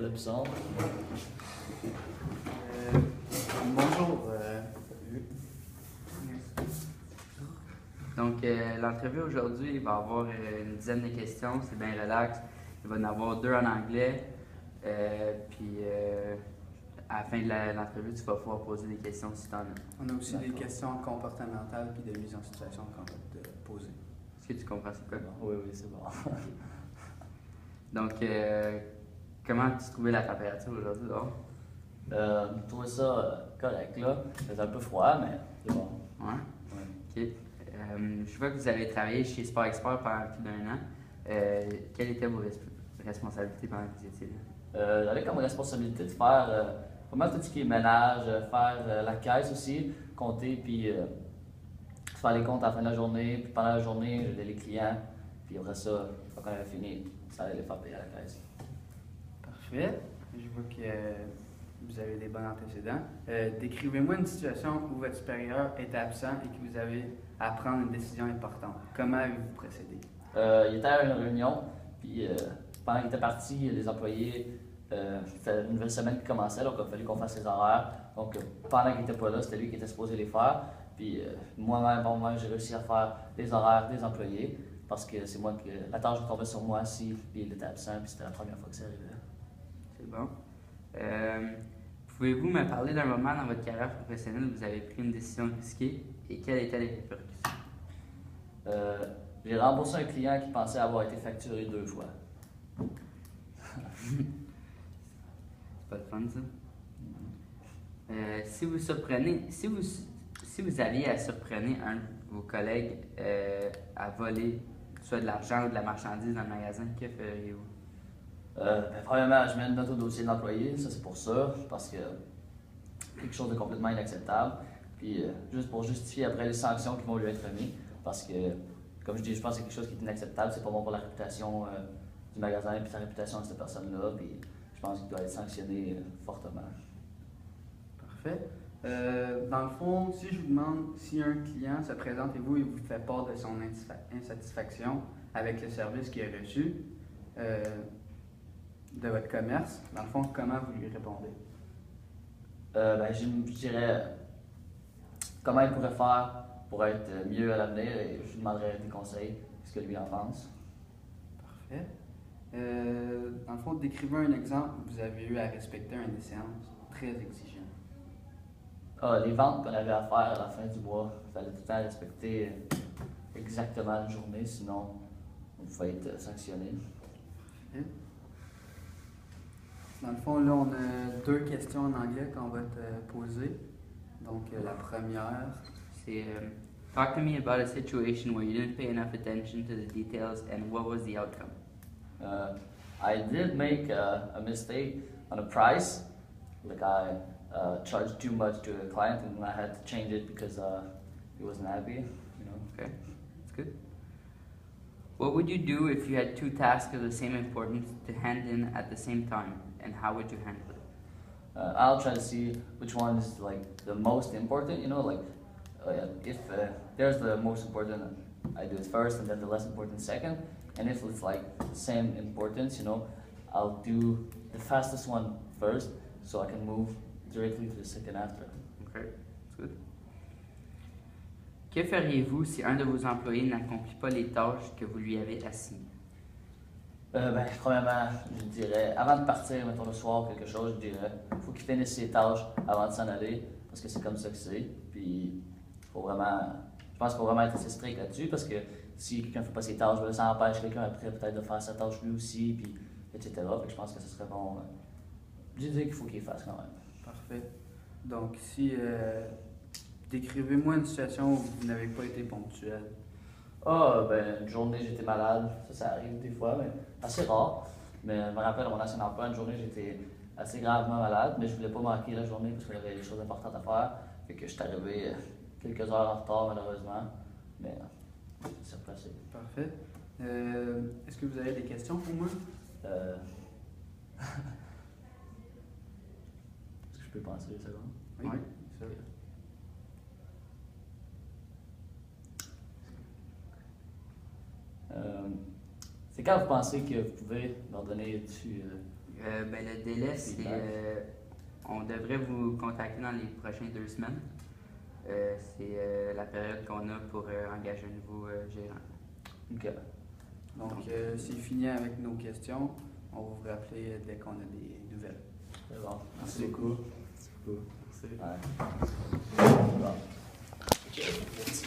Nicolas Bisson. Bonjour. Donc, l'entrevue aujourd'hui, il va y avoir une dizaine de questions, c'est bien relax. Il va y en avoir 2 en anglais. Puis, à la fin de l'entrevue, tu vas pouvoir poser des questions si tu en as. On a aussi des questions comportementales puis de mise en situation qu'on va te poser. Est-ce que tu comprends c'est quoi? Oui, c'est bon. Donc, comment tu trouvais la température aujourd'hui dehors? Je trouvais ça correct là. C'est un peu froid, mais c'est bon. Ouais? Ouais. OK. Je vois que vous avez travaillé chez Sport Expert pendant plus d'1 an. Quelles étaient vos responsabilités pendant que vous étiez là? J'avais comme responsabilité de faire pas mal tout ce qui est ménage, faire la caisse aussi, compter, puis faire les comptes à la fin de la journée. Puis pendant la journée, j'aidais les clients. Puis après ça, une fois qu'on avait fini, ça allait les faire payer à la caisse. Parfait. Je vois que vous avez des bons antécédents. Décrivez-moi une situation où votre supérieur est absent et que vous avez à prendre une décision importante. Comment avez-vous procédé? Il était à une réunion, puis pendant qu'il était parti, les employés, c'était une nouvelle semaine qui commençait, donc il a fallu qu'on fasse les horaires. Donc pendant qu'il n'était pas là, c'était lui qui était supposé les faire. Puis moi-même, j'ai réussi à faire les horaires des employés, parce que c'est moi que la tâche tombait sur moi si il était absent, puis c'était la première fois que ça arrivait. C'est bon. Pouvez-vous me parler d'un moment dans votre carrière professionnelle où vous avez pris une décision risquée et quelles étaient les répercussions? J'ai remboursé un client qui pensait avoir été facturé 2 fois. C'est pas le fun, ça? Si vous aviez à surprendre un de vos collègues à voler soit de l'argent ou de la marchandise dans le magasin, que feriez-vous? Premièrement, je mets une note au dossier de l'employé, ça c'est pour ça, parce que c'est quelque chose de complètement inacceptable. Puis juste pour justifier après les sanctions qui vont lui être remises, parce que, comme je dis, je pense que c'est quelque chose qui est inacceptable, c'est pas bon pour la réputation du magasin et sa réputation de cette personne-là, puis je pense qu'il doit être sanctionné fortement. Parfait. Dans le fond, si je vous demande si un client se présente et vous fait part de son insatisfaction avec le service qu'il a reçu de votre commerce, dans le fond, comment vous lui répondez? Je dirais comment il pourrait faire pour être mieux à l'avenir et je lui demanderais des conseils, ce que lui en pense. Parfait. Dans le fond, décrivez un exemple où vous avez eu à respecter une échéance très exigeante. Les ventes qu'on avait à faire à la fin du mois, il fallait tout le temps respecter exactement la journée, sinon on pouvait être sanctionné. Parfait. Dans le fond, là, on a 2 questions en anglais qu'on va te poser. Donc, la première. C'est Talk to me about a situation where you didn't pay enough attention to the details and what was the outcome? I did make a mistake on a price, like I charged too much to a client and I had to change it because he wasn't happy, you know. Okay, that's good. What would you do if you had 2 tasks of the same importance to hand in at the same time, and how would you handle it? I'll try to see which one is like the most important, you know, like if there's the most important, I do it first and then the less important second, and if it's like the same importance, you know, I'll do the fastest one first so I can move directly to the second after. Okay, that's good. Que feriez-vous si un de vos employés n'accomplit pas les tâches que vous lui avez assignées? Premièrement, je dirais, avant de partir, mettons le soir, quelque chose, je dirais, il faut qu'il finisse ses tâches avant de s'en aller, parce que c'est comme ça que c'est. Puis, je pense qu'il faut vraiment être assez strict là-dessus, parce que si quelqu'un ne fait pas ses tâches, ça empêche quelqu'un après peut-être de faire sa tâche lui aussi, puis etc. Fait que je pense que ce serait bon. Je dirais qu'il faut qu'il fasse quand même. Parfait. Donc, si décrivez-moi une situation où vous n'avez pas été ponctuel. Une journée j'étais malade, ça arrive des fois, mais assez rare. Mais je me rappelle, à mon ancien emploi, une journée j'étais assez gravement malade, mais je voulais pas manquer la journée parce qu'il y avait des choses importantes à faire. Fait que je suis arrivé quelques heures en retard malheureusement, mais c'est repassé. Parfait. Est-ce que vous avez des questions pour moi? Est-ce que je peux penser une seconde? Oui. Oui. C'est quand vous pensez que vous pouvez leur donner du Le délai, c'est. On devrait vous contacter dans les prochaines 2 semaines. C'est la période qu'on a pour engager un nouveau gérant. OK. Donc, c'est fini avec nos questions. On va vous rappeler dès qu'on a des nouvelles. C'est bon. Merci beaucoup. Ouais. Bon. OK, merci.